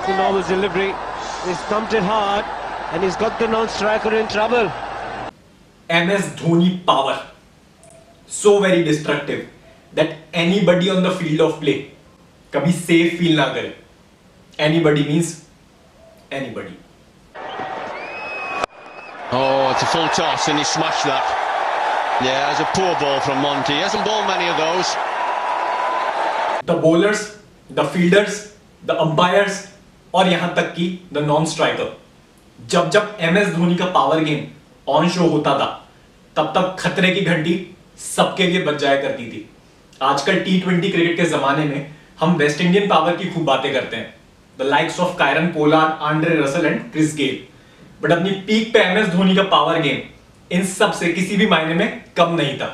The normal delivery. He's thumped it hard and he's got the non-striker in trouble. MS Dhoni power. So very destructive that anybody on the field of play कभी safe feel ना करे. Anybody means anybody. Oh, it's a full toss and he smashed that. Yeah, it's a poor ball from Monty. He hasn't bowled many of those. The bowlers, the fielders, the umpires और यहाँ तक कि the non-striker. जब जब MS Dhoni का power game on show होता था तब तब खतरे की घंटी सबके लिए बज जाया करती थी. आजकल T20 क्रिकेट के जमाने में हम वेस्ट इंडियन पावर की खूब बातें करते हैं. The likes of Kieron Pollard, Andre Russell and Chris Gayle. But अपनी पीक पे MS धोनी का पावर गेम इन सब से किसी भी मायने में कम नहीं था.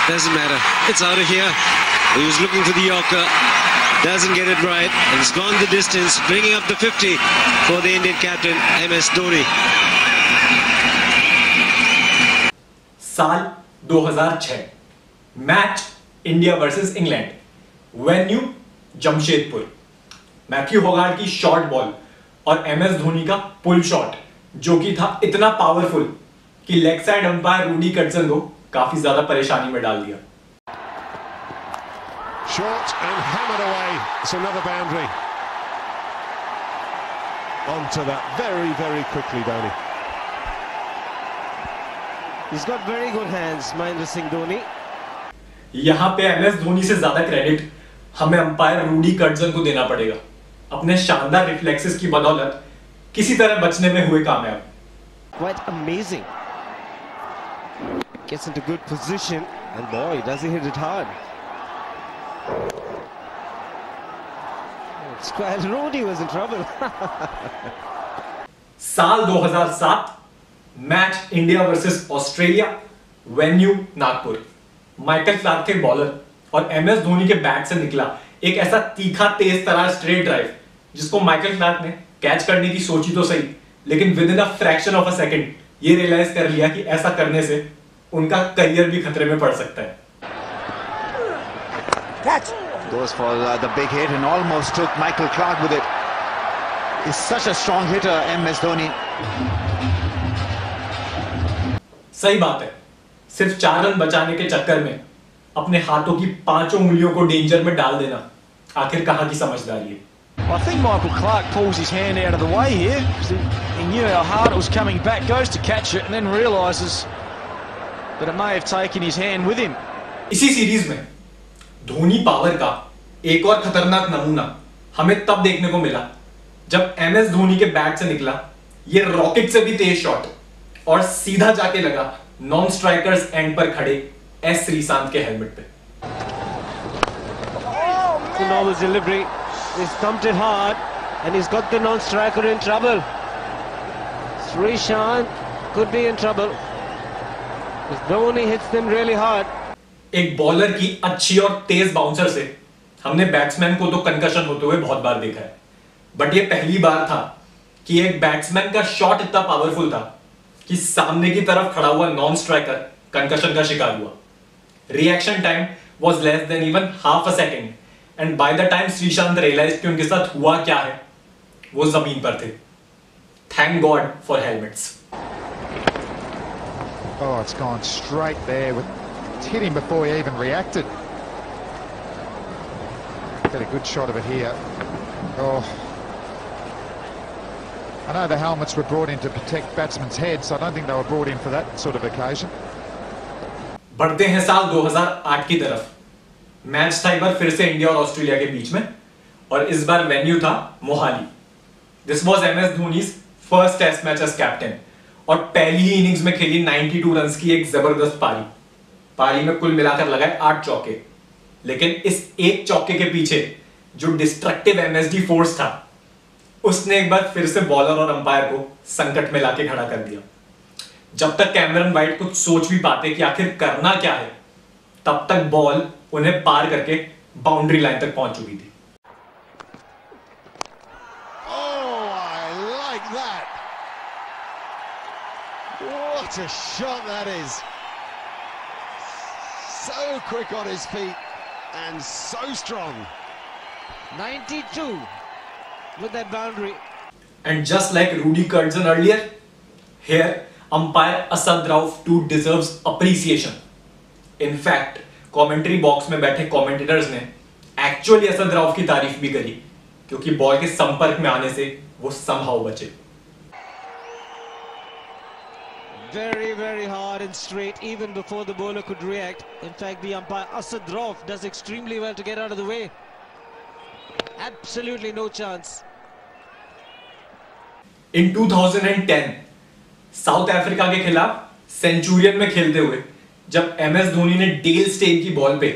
Doesn't matter. It's out of here. He was looking for the Yorker. Doesn't get it right. And it's gone the distance, bringing up the 50 for the Indian captain, MS Dhoni. साल 2006. Match India versus England. Venue Jamshedpur. Matthew Hoggard की short ball और MS Dhoni का pull shot जो कि था इतना powerful कि leg side umpire Rudi Koertzen को काफी ज्यादा परेशानी में डाल दिया. Short and hammered away. It's another boundary. Onto that very, very quickly, Dhoni. He's got very good hands, Mahendra Singh Dhoni. यहां पे MS धोनी से ज्यादा क्रेडिट हमें अंपायर रूडी कटसन को देना पड़ेगा. अपने शानदार रिफ्लेक्सेस की बदौलत किसी तरह बचने में हुए कामयाब. Quite amazing. Gets into good position and boy, does he hit it hard. Square Rudy was in trouble. साल 2007 match India versus Australia. Venue Nagpur. Michael Clarke के बॉलर और MS धोनी के बैट से निकला एक ऐसा तीखा तेज तरार स्ट्रेट ड्राइव जिसको माइकल क्लार्क ने कैच करने की सोची तो सही, लेकिन with in a fraction of a second ये रियलाइज कर लिया कि ऐसा करने से उनका करियर भी खतरे में पड़ सकता है. Catch. Goes for the big hit and almost took Michael Clark with it. He's such a strong hitter, MS Dhoni. सही बात है. सिर्फ 4 रन बचाने के चक्कर में अपने हाथों की 5 उंगलियों को डेंजर में डाल देना आखिर कहां की समझदारी है. I think Michael Clark pulls his hand out of the way here. He knew how hard it was coming back, goes to catch it and then realises that it may have taken his hand with him. इसी series में Dhoni power का एक और खतरनाक नमूना हमें तब देखने को मिला जब MS धोनी के बैट से निकला ये रॉकेट से भी तेज शॉट और सीधा जाके लगा नॉन स्ट्राइकर्स एंड पर खड़े S श्रीशांत के हेलमेट पे. The normal delivery. He's thumped it hard and he's got the non-striker in trouble. Sreesanth could be in trouble. Because Dhoni hits them really hard. एक bowler की अच्छी और तेज bouncer से हमने बैट्समैन को तो कंकशन होते हुए बहुत बार देखा है, बट ये पहली बार था कि एक बैट्समैन का शॉट इतना पावरफुल था कि सामने की तरफ खड़ा हुआ नॉन स्ट्राइकर कंकशन का शिकार हुआ. Reaction time was less than even half a second and by the time Sreesanth realise कि उनके साथ हुआ क्या है वो जमीन पर थे. Thank God for helmets. Oh, it's gone straight there. It's hit him before he even reacted. Get a good shot of it here. Oh. I know the helmets were brought in to protect batsmen's heads, so I don't think they were brought in for that sort of occasion. बढ़ते हैं साल 2008 की तरफ. Match था एक बार फिर से India और ऑस्ट्रेलिया के बीच में और इस बार वेन्यू था Mohali. This was MS Dhoni's first test match as captain और पहली ही इनिंग्स में खेली 92 रन्स की एक जबरदस्त पारी. पारी में कुल मिलाकर लगाए 8 चौके, लेकिन इस एक चौके के पीछे जो डिस्ट्रक्टिव MSD फोर्स था उसने एक बार फिर से बॉलर और अंपायर को संकट में लाके खड़ा कर दिया. जब तक कैमरन वाइट कुछ सोच भी पाते कि आखिर करना क्या है, तब तक बॉल उन्हें पार करके बाउंड्री लाइन तक पहुंच चुकी थी. What a shot that is. So quick on his feet. and so strong. 92 with that boundary. And just like Rudy Kurtzman earlier, here umpire Asad Rauf too deserves appreciation. In fact, commentary box में बैठे commentators ने actually Asad Rauf की तारीफ भी करी, क्योंकि ball के संपर्क में आने से वो somehow बचे. Very, very hard and straight, even before the bowler could react. In fact, the umpire Asad Rauf does extremely well to get out of the way. Absolutely no chance. In 2010, south Africa के खिलाफ Centurion में खेलते हुए जब MS Dhoni ने Dale Steyn की ball पे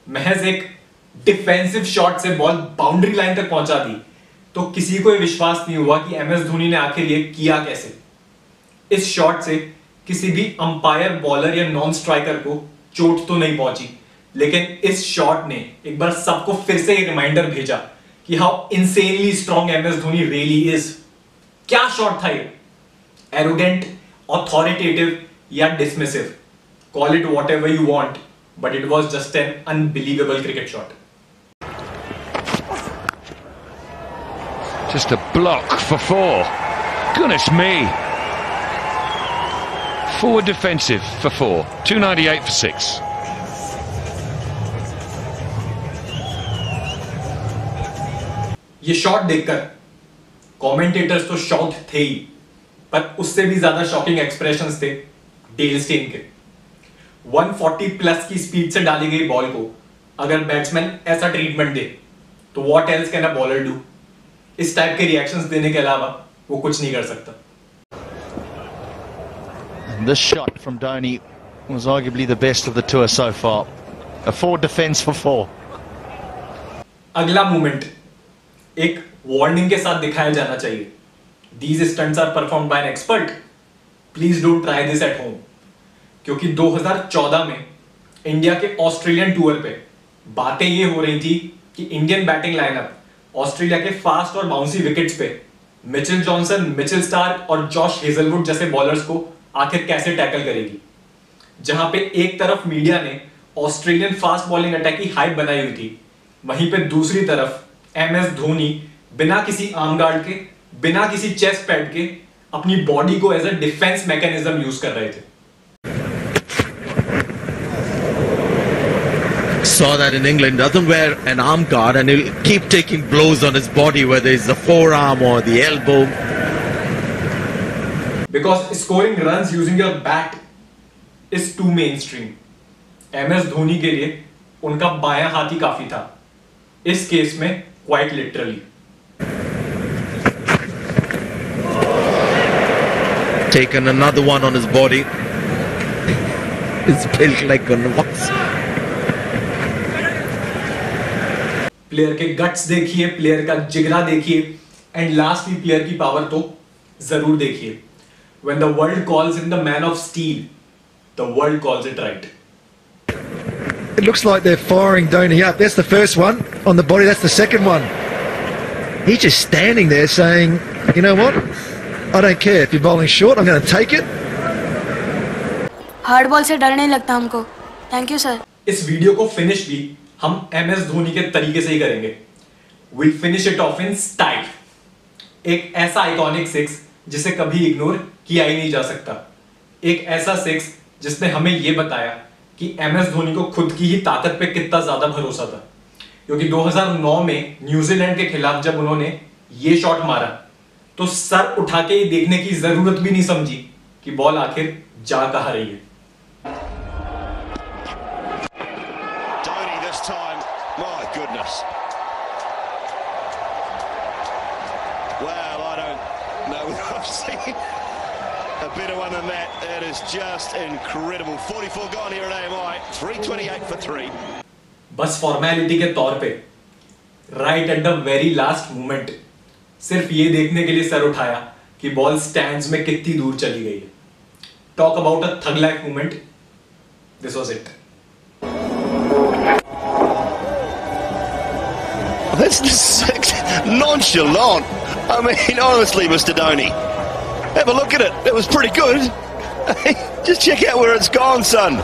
महज एक डिफेंसिव शॉट से बॉल बाउंड्री लाइन तक पहुंचा दी, तो किसी को विश्वास नहीं हुआ कि एमएस धोनी ने आखिर ये किया कैसे. इस शॉट से किसी भी अंपायर, बॉलर या नॉन स्ट्राइकर को चोट तो नहीं पहुंची, लेकिन इस शॉट ने एक बार सबको फिर से एक रिमाइंडर भेजा कि how insanely strong MS Dhoni really is. क्या शॉट था ये? एरोगेंट, ऑथोरिटेटिव या dismissive, call it whatever you want, but it was just an unbelievable cricket shot. Just a block for 4. Goodness me. Forward defensive for 4. 298 for 6. ये shot देखकर commentators तो shocked थे ही, पर उससे भी ज्यादा शॉकिंग एक्सप्रेशंस थे डेल स्टेन के. 140 प्लस की स्पीड से डाली गई बॉल को अगर बैट्समैन ऐसा ट्रीटमेंट दे तो what else can a bowler do? इस टाइप के रिएक्शंस देने के अलावा वो कुछ नहीं कर सकता. And this shot from Dhoni was arguably the best of the tour so far. A forward defense for 4. अगला मूवमेंट एक वार्निंग के साथ दिखाया जाना चाहिए. These stunts are performed by an expert. Please don't try this at home. क्योंकि 2014 में India के ऑस्ट्रेलियन टूर पे बातें ये हो रही थी कि इंडियन बैटिंग लाइनअप ऑस्ट्रेलिया के फास्ट और बाउंसी विकेट्स पे मिचेल जॉनसन, मिचेल स्टार्क और जॉश हेजलवुड जैसे बॉलर्स को आखिर कैसे टैकल करेगी. जहां पे एक तरफ मीडिया ने ऑस्ट्रेलियन फास्ट बॉलिंग अटैक की हाइप बनाई हुई थी, वहीं पे दूसरी तरफ एमएस धोनी बिना किसी आर्म गार्ड के, बिना किसी चेस्ट पैड के अपनी बॉडी को as a defence mechanism use कर रहे थे. Saw that in England, doesn't wear an arm guard and he'll keep taking blows on his body, whether it's the forearm or the elbow. Because scoring runs using your bat is too mainstream. MS Dhoni के लिए उनका बायां हाथ ही काफी था. इस case में quite literally. Taken another one on his body. It's built like a box. Player के गट्स देखिए, प्लेयर का जिगरा देखिए, एंड लास्टली प्लेयर की पावर तो जरूर देखिए. When the world calls him the man of steel, the world calls it right. It looks like they're firing Dhoni up. That's the first one on the body. That's the second one. He's just standing there saying, you know what? I don't care if you're bowling short. I'm going to take it. Hard ball से डर नहीं लगता हमको. Thank you sir. इस video को finish भी हम MS Dhoni के तरीके से ही करेंगे. We'll finish it off in style. एक ऐसा आइकॉनिक सिक्स जिसे कभी इग्नोर किया ही नहीं जा सकता. एक ऐसा सिक्स जिसने हमें यह बताया कि एमएस धोनी को खुद की ही ताकत पे कितना ज्यादा भरोसा था. क्योंकि 2009 में न्यूजीलैंड के खिलाफ जब उन्होंने ये शॉट मारा तो सर उठा के ये देखने की जरूरत भी नहीं समझी कि बॉल आखिर जा कहां रही है. Time, my goodness. Well, I don't know if I've seen a better one than that. That is just incredible. 44 gone here at AMI. 328 for 3. बस फॉर्मेलिटी के तौर पे right at the very last moment सिर्फ ये देखने के लिए sir उठाया कि बॉल स्टैंड्स में कितनी दूर चली गई है. Talk about a tug like moment. This was it. That's just nonchalant. I mean, honestly, Mr. Dhoni, have a look at it. It was pretty good. Just check out where it's gone, son.